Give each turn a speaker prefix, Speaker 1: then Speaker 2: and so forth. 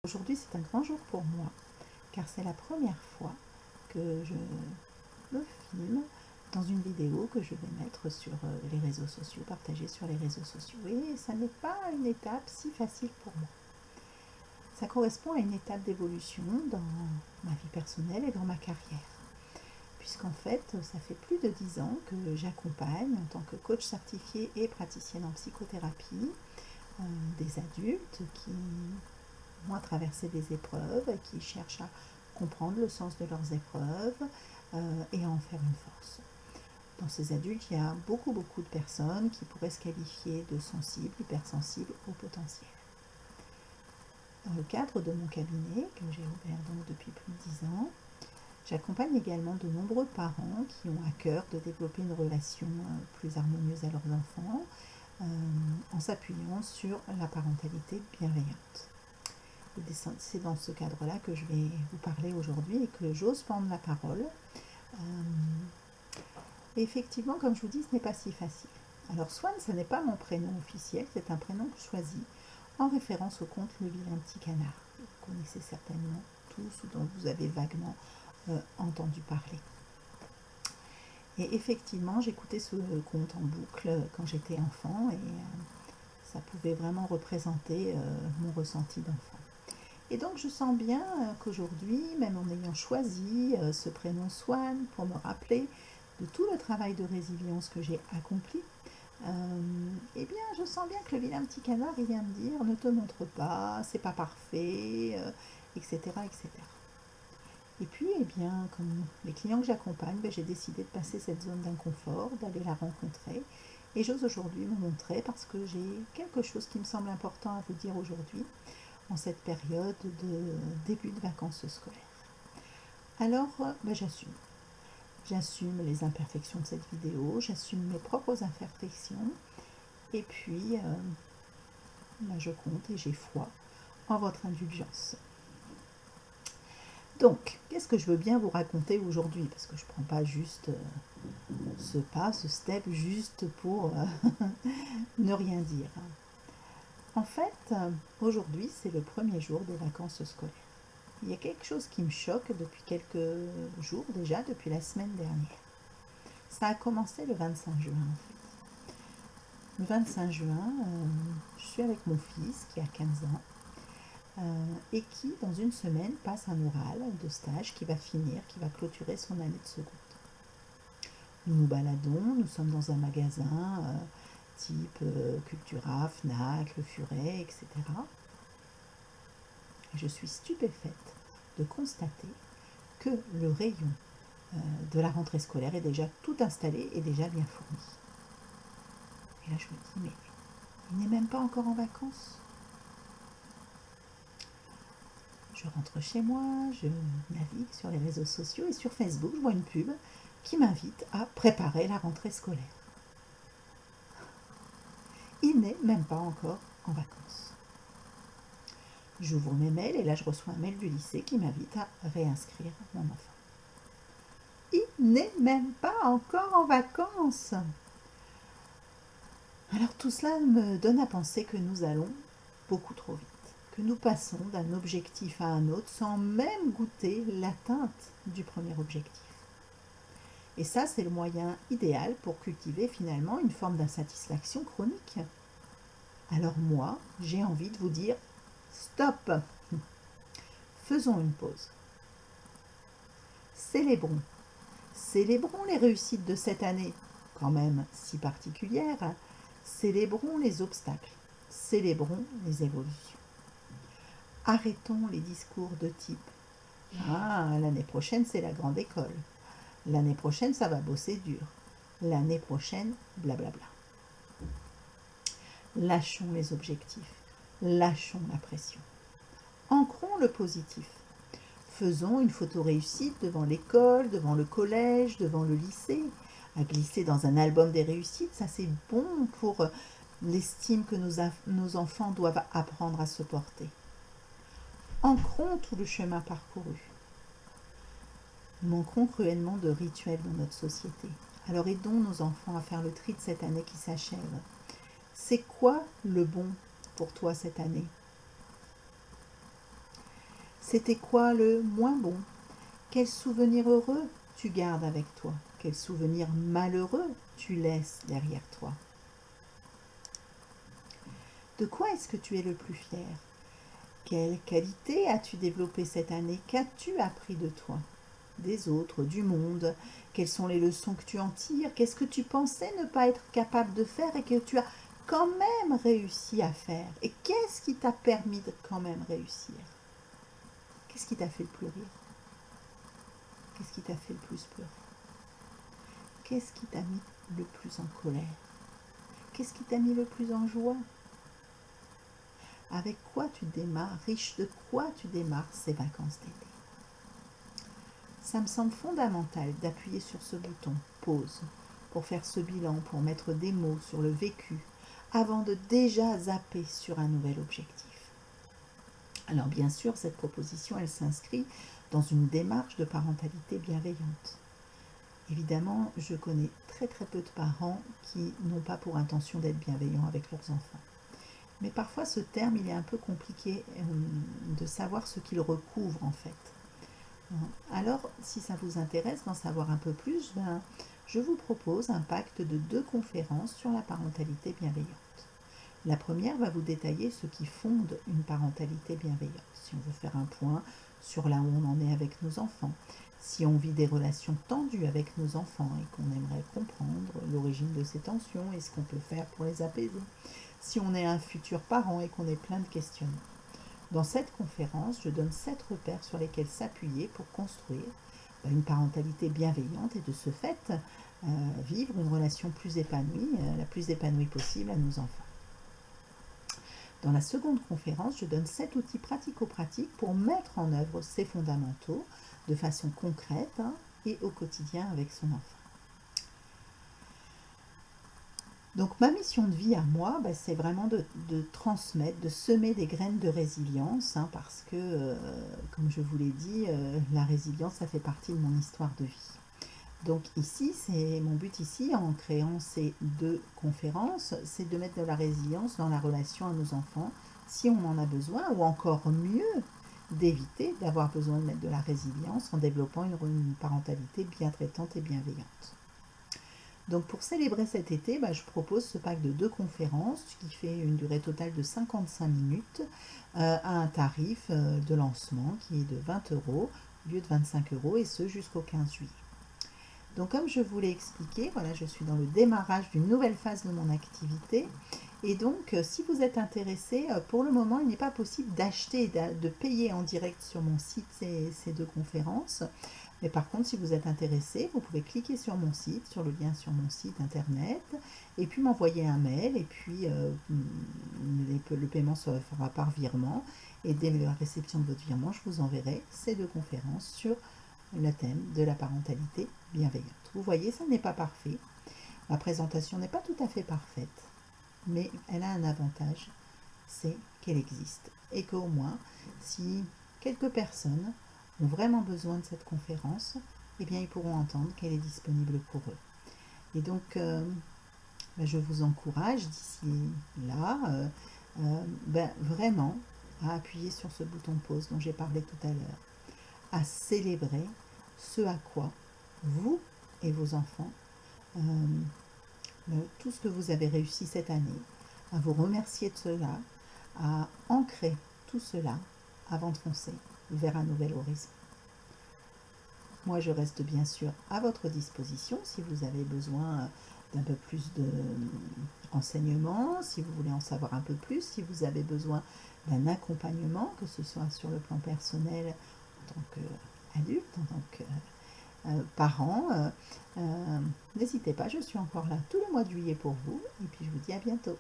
Speaker 1: Aujourd'hui, c'est un grand jour pour moi, car c'est la première fois que je me filme dans une vidéo que je vais mettre sur les réseaux sociaux, partager sur les réseaux sociaux. Et ça n'est pas une étape si facile pour moi. Ça correspond à une étape d'évolution dans ma vie personnelle et dans ma carrière. Puisqu'en fait, ça fait plus de 10 ans que j'accompagne en tant que coach certifié et praticienne en psychothérapie des adultes qui ont traversé des épreuves, qui cherchent à comprendre le sens de leurs épreuves et à en faire une force. Dans ces adultes, il y a beaucoup de personnes qui pourraient se qualifier de sensibles, hypersensibles au potentiel. Dans le cadre de mon cabinet, que j'ai ouvert donc depuis plus de 10 ans, j'accompagne également de nombreux parents qui ont à cœur de développer une relation plus harmonieuse à leurs enfants en s'appuyant sur la parentalité bienveillante. Et c'est dans ce cadre-là que je vais vous parler aujourd'hui et que j'ose prendre la parole. Et effectivement, comme je vous dis, ce n'est pas si facile. Alors Swan, ce n'est pas mon prénom officiel, c'est un prénom que je choisis en référence au conte Le Vilain Petit Canard. Vous connaissez certainement tous ou dont vous avez vaguement entendu parler. Et effectivement, j'écoutais ce conte en boucle quand j'étais enfant et ça pouvait vraiment représenter mon ressenti d'enfant. Et donc je sens bien qu'aujourd'hui, même en ayant choisi ce prénom Swan pour me rappeler de tout le travail de résilience que j'ai accompli, eh bien je sens bien que le vilain petit canard il vient me dire ne te montre pas, c'est pas parfait, etc., etc. Et puis, eh bien, comme les clients que j'accompagne, j'ai décidé de passer cette zone d'inconfort, d'aller la rencontrer. Et j'ose aujourd'hui me montrer parce que j'ai quelque chose qui me semble important à vous dire aujourd'hui, en cette période de début de vacances scolaires. Alors, j'assume. J'assume les imperfections de cette vidéo, j'assume mes propres imperfections, et puis, je compte et j'ai foi en votre indulgence. Donc, qu'est-ce que je veux bien vous raconter aujourd'hui? Parce que je ne prends pas juste ce step juste pour ne rien dire. En fait, aujourd'hui, c'est le premier jour des vacances scolaires. Il y a quelque chose qui me choque depuis quelques jours déjà, depuis la semaine dernière. Ça a commencé le 25 juin en fait. Le 25 juin, je suis avec mon fils qui a 15 ans et qui, dans une semaine, passe un oral de stage qui va finir, qui va clôturer son année de seconde. Nous nous baladons, nous sommes dans un magasin type Cultura, Fnac, Le Furet, etc. Et je suis stupéfaite de constater que le rayon de la rentrée scolaire est déjà tout installé et déjà bien fourni. Et là je me dis, mais il n'est même pas encore en vacances. Je rentre chez moi, je navigue sur les réseaux sociaux et sur Facebook, je vois une pub qui m'invite à préparer la rentrée scolaire. Il n'est même pas encore en vacances. J'ouvre mes mails et là je reçois un mail du lycée qui m'invite à réinscrire mon enfant. Il n'est même pas encore en vacances. Alors tout cela me donne à penser que nous allons beaucoup trop vite, que nous passons d'un objectif à un autre sans même goûter l'atteinte du premier objectif. Et ça, c'est le moyen idéal pour cultiver finalement une forme d'insatisfaction chronique. Alors moi, j'ai envie de vous dire, stop! Faisons une pause. Célébrons. Célébrons les réussites de cette année, quand même si particulière. Célébrons les obstacles. Célébrons les évolutions. Arrêtons les discours de type « Ah, l'année prochaine, c'est la grande école. L'année prochaine, ça va bosser dur. L'année prochaine, blablabla. » Lâchons les objectifs. Lâchons la pression. Ancrons le positif. Faisons une photo réussite devant l'école, devant le collège, devant le lycée. À glisser dans un album des réussites, ça c'est bon pour l'estime que nos enfants doivent apprendre à se porter. Ancrons tout le chemin parcouru. Nous manquons cruellement de rituels dans notre société. Alors aidons nos enfants à faire le tri de cette année qui s'achève. C'est quoi le bon pour toi cette année? C'était quoi le moins bon? Quel souvenir heureux tu gardes avec toi? Quel souvenir malheureux tu laisses derrière toi? De quoi est-ce que tu es le plus fier? Quelle qualité as-tu développée cette année? Qu'as-tu appris de toi, des autres, du monde? Quelles sont les leçons que tu en tires? Qu'est-ce que tu pensais ne pas être capable de faire et que tu as quand même réussi à faire? Et qu'est-ce qui t'a permis de quand même réussir? Qu'est-ce qui t'a fait le plus rire? Qu'est-ce qui t'a fait le plus pleurer? Qu'est-ce qui t'a mis le plus en colère? Qu'est-ce qui t'a mis le plus en joie? Avec quoi tu démarres? Riche de quoi tu démarres ces vacances d'été? Ça me semble fondamental d'appuyer sur ce bouton pause pour faire ce bilan, pour mettre des mots sur le vécu avant de déjà zapper sur un nouvel objectif. Alors bien sûr, cette proposition, elle s'inscrit dans une démarche de parentalité bienveillante. Évidemment, je connais très très peu de parents qui n'ont pas pour intention d'être bienveillants avec leurs enfants. Mais parfois ce terme, il est un peu compliqué de savoir ce qu'il recouvre en fait. Alors, si ça vous intéresse d'en savoir un peu plus, je vous propose un pacte de 2 conférences sur la parentalité bienveillante. La première va vous détailler ce qui fonde une parentalité bienveillante. Si on veut faire un point sur là où on en est avec nos enfants, si on vit des relations tendues avec nos enfants et qu'on aimerait comprendre l'origine de ces tensions et ce qu'on peut faire pour les apaiser, si on est un futur parent et qu'on est plein de questionnements. Dans cette conférence, je donne 7 repères sur lesquels s'appuyer pour construire une parentalité bienveillante et de ce fait vivre une relation plus épanouie, la plus épanouie possible à nos enfants. Dans la seconde conférence, je donne 7 outils pratico-pratiques pour mettre en œuvre ces fondamentaux de façon concrète et au quotidien avec son enfant. Donc ma mission de vie à moi, c'est vraiment de transmettre, de semer des graines de résilience, parce que, comme je vous l'ai dit, la résilience, ça fait partie de mon histoire de vie. Donc ici, c'est mon but ici, en créant ces 2 conférences, c'est de mettre de la résilience dans la relation à nos enfants, si on en a besoin, ou encore mieux, d'éviter d'avoir besoin de mettre de la résilience en développant une parentalité bien traitante et bienveillante. Donc pour célébrer cet été, je propose ce pack de 2 conférences qui fait une durée totale de 55 minutes à un tarif de lancement qui est de 20 euros au lieu de 25 euros et ce jusqu'au 15 juillet. Donc comme je vous l'ai expliqué, voilà, je suis dans le démarrage d'une nouvelle phase de mon activité et donc si vous êtes intéressé, pour le moment il n'est pas possible d'acheter et de payer en direct sur mon site ces 2 conférences. Mais par contre, si vous êtes intéressé, vous pouvez cliquer sur mon site, sur le lien sur mon site internet, et puis m'envoyer un mail, et puis le paiement se fera par virement, et dès la réception de votre virement, je vous enverrai ces 2 conférences sur le thème de la parentalité bienveillante. Vous voyez, ça n'est pas parfait. Ma présentation n'est pas tout à fait parfaite, mais elle a un avantage, c'est qu'elle existe. Et qu'au moins, si quelques personnes ont vraiment besoin de cette conférence, eh bien ils pourront entendre qu'elle est disponible pour eux. Et donc, je vous encourage d'ici là, vraiment à appuyer sur ce bouton pause dont j'ai parlé tout à l'heure, à célébrer ce à quoi vous et vos enfants, tout ce que vous avez réussi cette année, à vous remercier de cela, à ancrer tout cela avant de foncer vers un nouvel horizon. Moi, je reste bien sûr à votre disposition si vous avez besoin d'un peu plus de renseignements, si vous voulez en savoir un peu plus, si vous avez besoin d'un accompagnement, que ce soit sur le plan personnel en tant qu'adulte, en tant que parent. N'hésitez pas, je suis encore là tout le mois de juillet pour vous et puis je vous dis à bientôt.